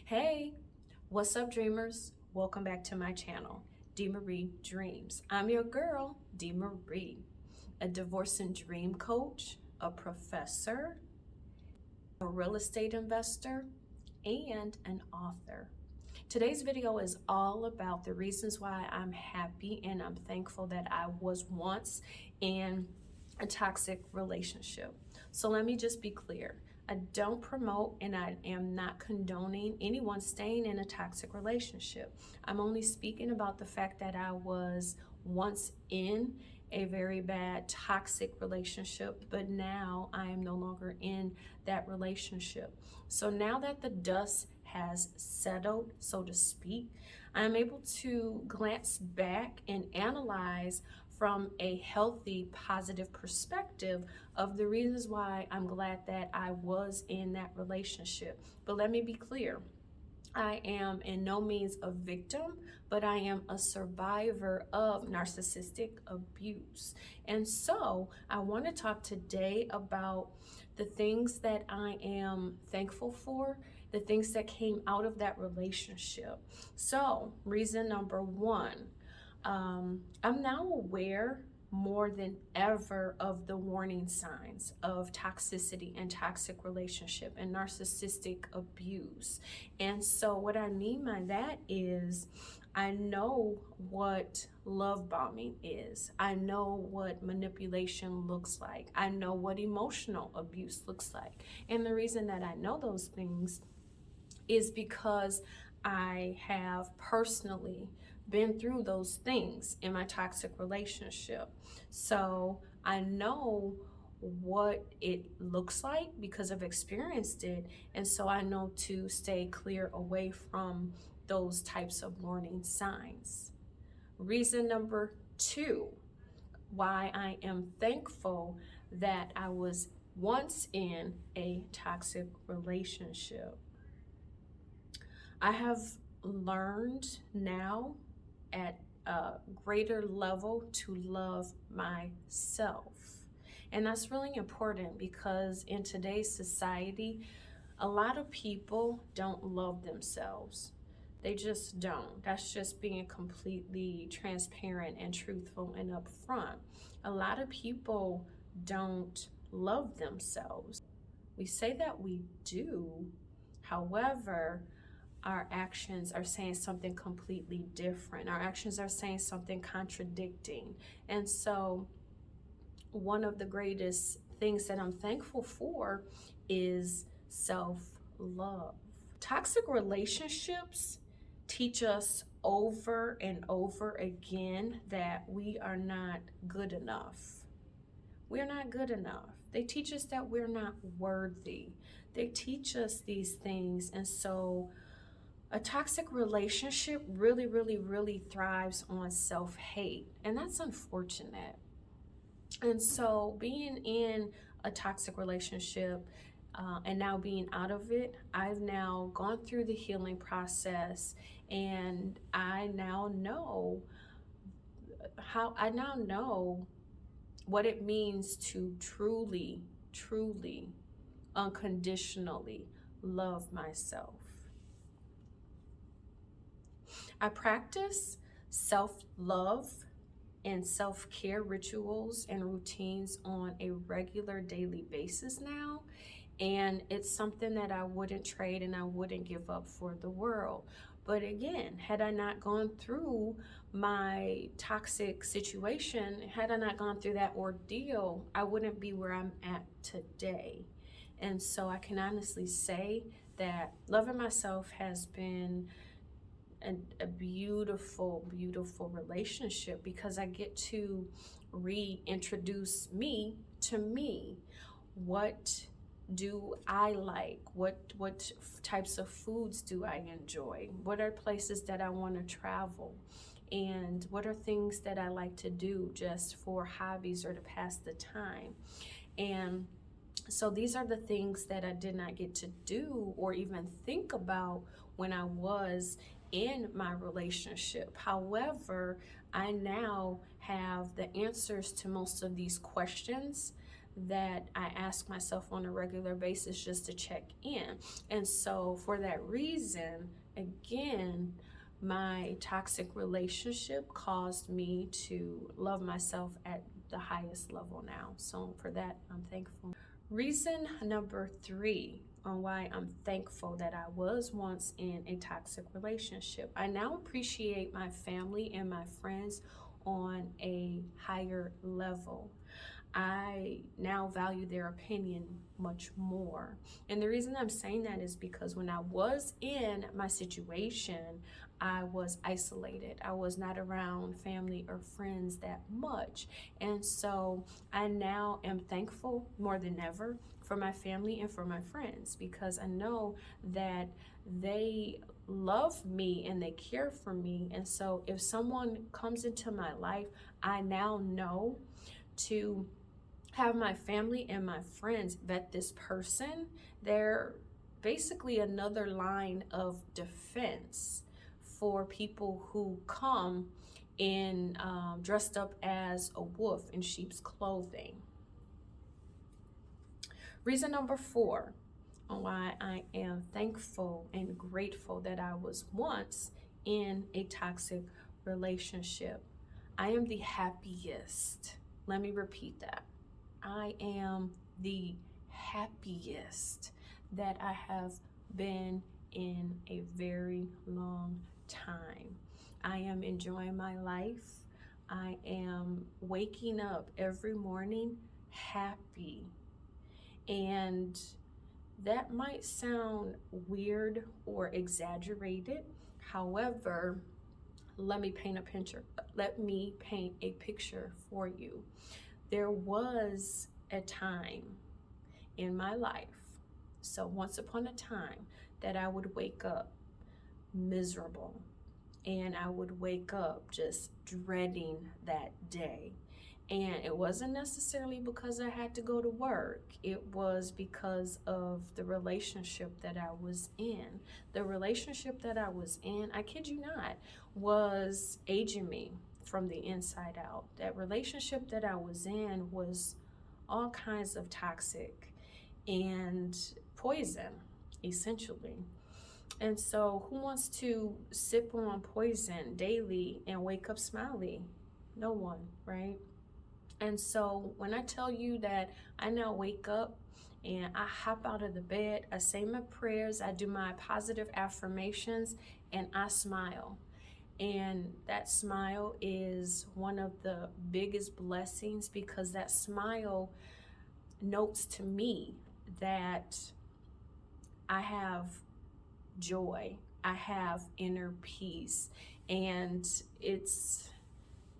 Hey, what's up, dreamers? Welcome back to my channel, D. Marie Dreams. I'm your girl, D. Marie, a divorce and dream coach, a professor, a real estate investor, and an author. Today's video is all about the reasons why I'm happy and I'm thankful that I was once in a toxic relationship. So let me just be clear. I don't promote and I am not condoning anyone staying in a toxic relationship. I'm only speaking about the fact that I was once in a very bad toxic relationship, but now I am no longer in that relationship. So now that the dust has settled, so to speak, I'm able to glance back and analyze from a healthy, positive perspective of the reasons why I'm glad that I was in that relationship. But let me be clear. I am in no means a victim, but I am a survivor of narcissistic abuse. And so I want to talk today about the things that I am thankful for, the things that came out of that relationship. So, reason number one, I'm now aware more than ever of the warning signs of toxicity and toxic relationship and narcissistic abuse. And so what I mean by that is I know what love bombing is. I know what manipulation looks like. I know what emotional abuse looks like. And the reason that I know those things is because I have personally been through those things in my toxic relationship. So I know what it looks like because I've experienced it. And so I know to stay clear away from those types of warning signs. Reason number two, why I am thankful that I was once in a toxic relationship. I have learned now at a greater level to love myself. And that's really important because in today's society, a lot of people don't love themselves. They just don't. That's just being completely transparent and truthful and upfront. A lot of people don't love themselves. We say that we do, however, our actions are saying something completely different. Our actions are saying something contradicting. And so one of the greatest things that I'm thankful for is self-love. Toxic relationships teach us over and over again that we are not good enough. We're not good enough. They teach us that we're not worthy. They teach us these things. And so a toxic relationship really thrives on self-hate, and that's unfortunate. And so being in a toxic relationship and now being out of it, I've now gone through the healing process, and I now know what it means to truly unconditionally love myself. I practice self-love and self-care rituals and routines on a regular daily basis now. And it's something that I wouldn't trade and I wouldn't give up for the world. But again, had I not gone through my toxic situation, had I not gone through that ordeal, I wouldn't be where I'm at today. And so I can honestly say that loving myself has been a beautiful relationship because I get to reintroduce me to me. What do I like? What types of foods do I enjoy? What are places that I want to travel? And what are things that I like to do just for hobbies or to pass the time? And so these are the things that I did not get to do or even think about when I was in my relationship. However, I now have the answers to most of these questions that I ask myself on a regular basis just to check in. And so for that reason, again, my toxic relationship caused me to love myself at the highest level now. So for that, I'm thankful. Reason number 3 on why I'm thankful that I was once in a toxic relationship. I now appreciate my family and my friends on a higher level. I now value their opinion much more. And the reason I'm saying that is because when I was in my situation, I was isolated. I was not around family or friends that much. And so I now am thankful more than ever for my family and for my friends, because I know that they love me and they care for me. And so if someone comes into my life, I now know to have my family and my friends vet this person. They're basically another line of defense for people who come in dressed up as a wolf in sheep's clothing. Reason number 4 on why I am thankful and grateful that I was once in a toxic relationship. I am the happiest. Let me repeat that. I am the happiest that I have been in a very long time. I am enjoying my life. I am waking up every morning happy. And that might sound weird or exaggerated. However, let me paint a picture for you. There was a time in my life, so once upon a time, that I would wake up miserable, and I would wake up just dreading that day. And it wasn't necessarily because I had to go to work. It was because of the relationship that I was in. The relationship that I was in, I kid you not, was aging me from the inside out. That relationship that I was in was all kinds of toxic and poison, essentially. And so who wants to sip on poison daily and wake up smiley? No one, right? And so when I tell you that I now wake up and I hop out of the bed, I say my prayers, I do my positive affirmations, and I smile. And that smile is one of the biggest blessings, because that smile notes to me that I have joy, I have inner peace. And it's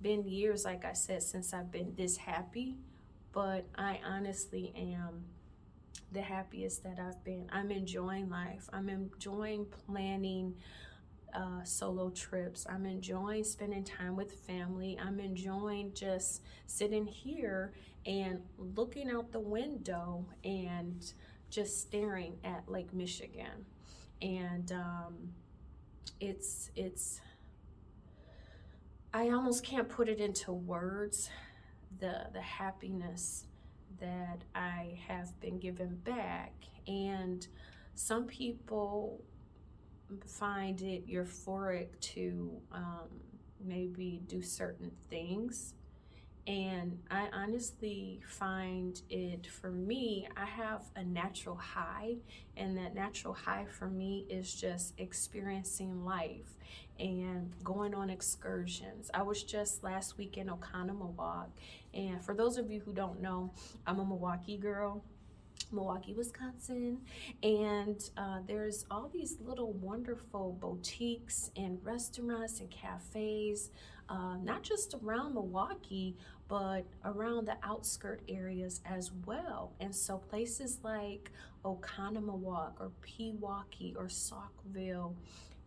been years, like I said, since I've been this happy, but I honestly am the happiest that I've been. I'm enjoying life. I'm enjoying planning solo trips. I'm enjoying spending time with family. I'm enjoying just sitting here and looking out the window and just staring at Lake Michigan. And it's I almost can't put it into words, the happiness that I have been given back. And some people find it euphoric to maybe do certain things. And I honestly find it, for me, I have a natural high, and that natural high for me is just experiencing life and going on excursions. I was just last week in Oconomowoc, and for those of you who don't know, I'm a Milwaukee girl, Milwaukee, Wisconsin, and there's all these little wonderful boutiques and restaurants and cafes, not just around Milwaukee, but around the outskirt areas as well. And so places like Oconomowoc or Pewaukee or Saukville,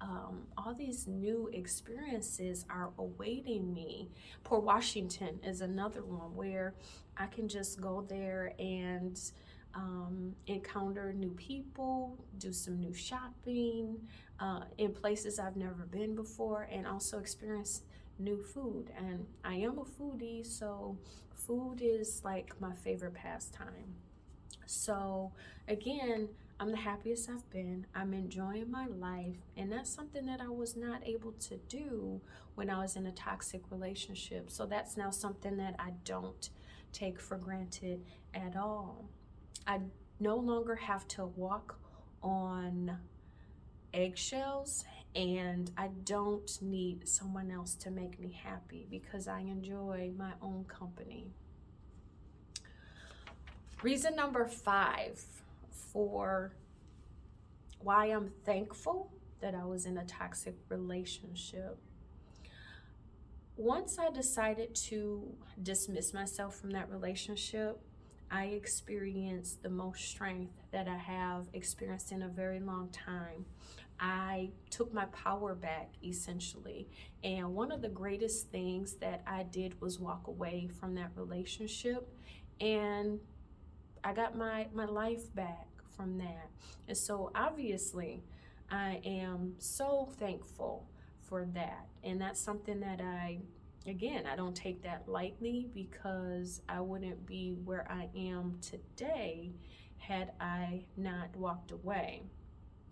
all these new experiences are awaiting me. Port Washington is another one where I can just go there and encounter new people, do some new shopping in places I've never been before, and also experience new food. And I am a foodie, so food is like my favorite pastime. So again, I'm the happiest I've been. I'm enjoying my life. And that's something that I was not able to do when I was in a toxic relationship. So that's now something that I don't take for granted at all. I no longer have to walk on eggshells, and I don't need someone else to make me happy because I enjoy my own company. Reason number 5 for why I'm thankful that I was in a toxic relationship. Once I decided to dismiss myself from that relationship, I experienced the most strength that I have experienced in a very long time. I took my power back, essentially. And one of the greatest things that I did was walk away from that relationship, and I got my life back from that. And so obviously, I am so thankful for that. And that's something that I don't take that lightly, because I wouldn't be where I am today had I not walked away.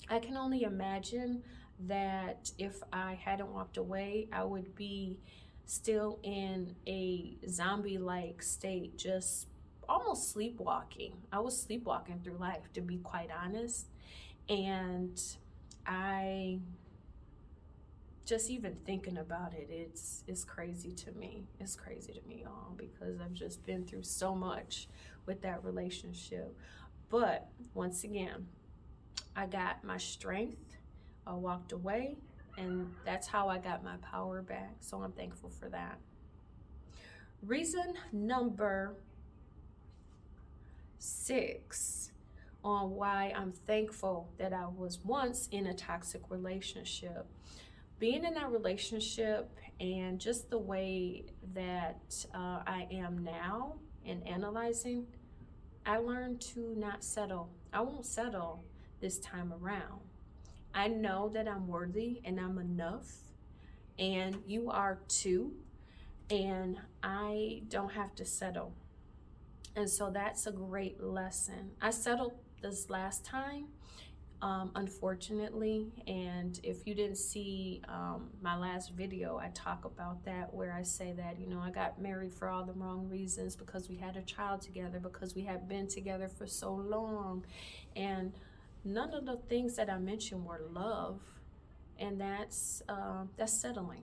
I can only imagine that if I hadn't walked away, I would be still in a zombie-like state, just almost sleepwalking. I was sleepwalking through life, to be quite honest. And I just, even thinking about it, it's crazy to me. It's crazy to me, y'all, because I've just been through so much with that relationship. But once again, I got my strength. I walked away, and that's how I got my power back. So I'm thankful for that. Reason number 6 on why I'm thankful that I was once in a toxic relationship. Being in that relationship, and just the way that I am now, and analyzing, I learned to not settle. I won't settle this time around. I know that I'm worthy and I'm enough, and you are too, and I don't have to settle. And so that's a great lesson. I settled this last time, unfortunately, and if you didn't see my last video, I talk about that, where I say that, I got married for all the wrong reasons, because we had a child together, because we had been together for so long, and none of the things that I mentioned were love, and that's settling.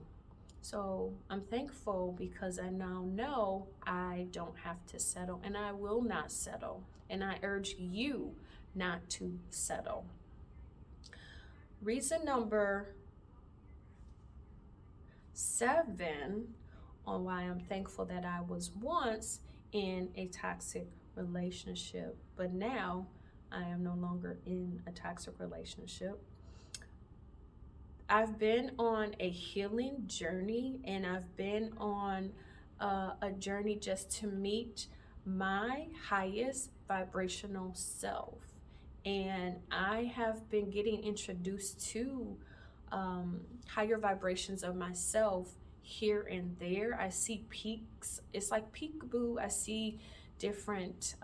So I'm thankful because I now know I don't have to settle, and I will not settle. And I urge you not to settle. Reason number 7 on why I'm thankful that I was once in a toxic relationship, but now I am no longer in a toxic relationship. I've been on a healing journey, and I've been on a journey just to meet my highest vibrational self. And I have been getting introduced to higher vibrations of myself here and there. I see peaks. It's like peekaboo. I see different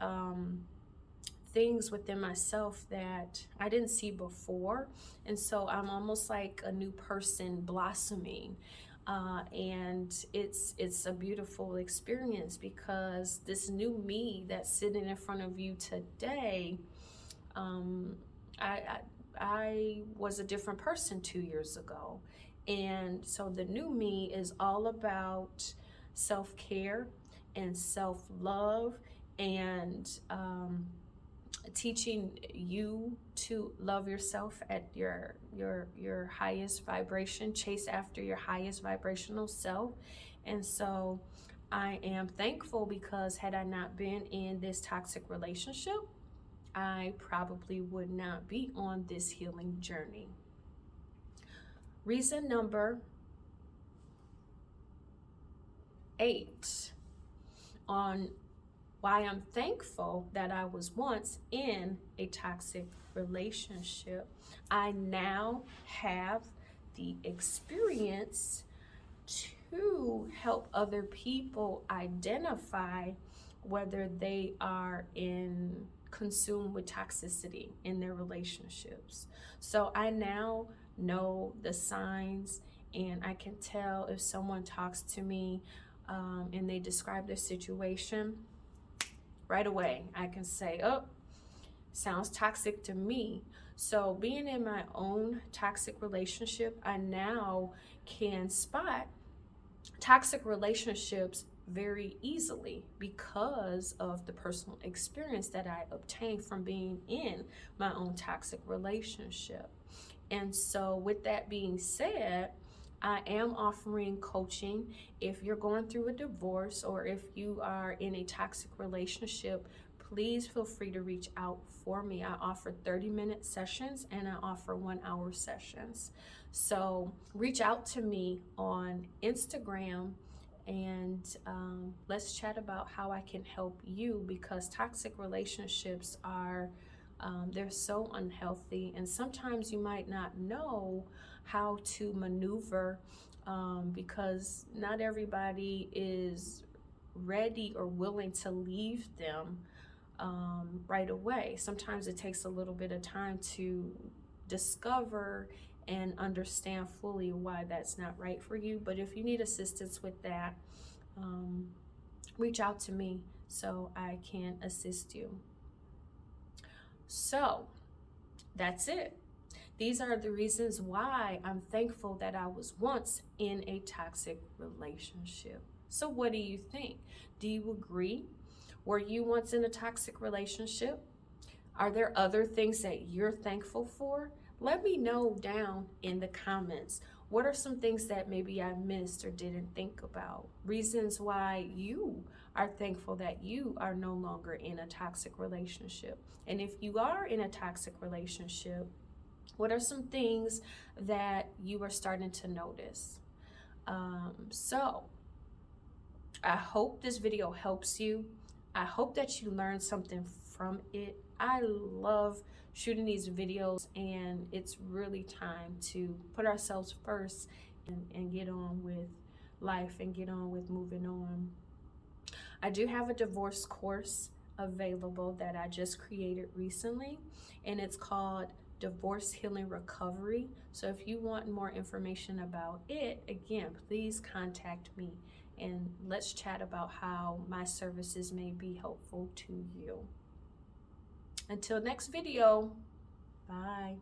things within myself that I didn't see before. And so I'm almost like a new person blossoming. And it's a beautiful experience, because this new me that's sitting in front of you today, I was a different person 2 years ago. And so the new me is all about self-care and self-love, and teaching you to love yourself at your highest vibration, chase after your highest vibrational self. And so I am thankful, because had I not been in this toxic relationship, I probably would not be on this healing journey. Reason number 8 on why I'm thankful that I was once in a toxic relationship. I now have the experience to help other people identify whether they are consumed with toxicity in their relationships. So I now know the signs, and I can tell if someone talks to me and they describe their situation right away. I can say, oh, sounds toxic to me. So being in my own toxic relationship, I now can spot toxic relationships very easily because of the personal experience that I obtained from being in my own toxic relationship. And so with that being said, I am offering coaching. If you're going through a divorce or if you are in a toxic relationship, please feel free to reach out for me. I offer 30-minute sessions and I offer 1-hour sessions. So reach out to me on Instagram and let's chat about how I can help you, because toxic relationships are they're so unhealthy, and sometimes you might not know how to maneuver because not everybody is ready or willing to leave them right away. Sometimes it takes a little bit of time to discover and understand fully why that's not right for you. But if you need assistance with that, reach out to me so I can assist you. So that's it. These are the reasons why I'm thankful that I was once in a toxic relationship. So what do you think? Do you agree? Were you once in a toxic relationship? Are there other things that you're thankful for? Let me know down in the comments. What are some things that maybe I missed or didn't think about? Reasons why you are thankful that you are no longer in a toxic relationship. And if you are in a toxic relationship, what are some things that you are starting to notice? So I hope this video helps you. I hope that you learned something from it. I love shooting these videos, and it's really time to put ourselves first and get on with life and get on with moving on. I do have a divorce course available that I just created recently, and it's called Divorce Healing Recovery. So if you want more information about it, again, please contact me and let's chat about how my services may be helpful to you. Until next video, bye.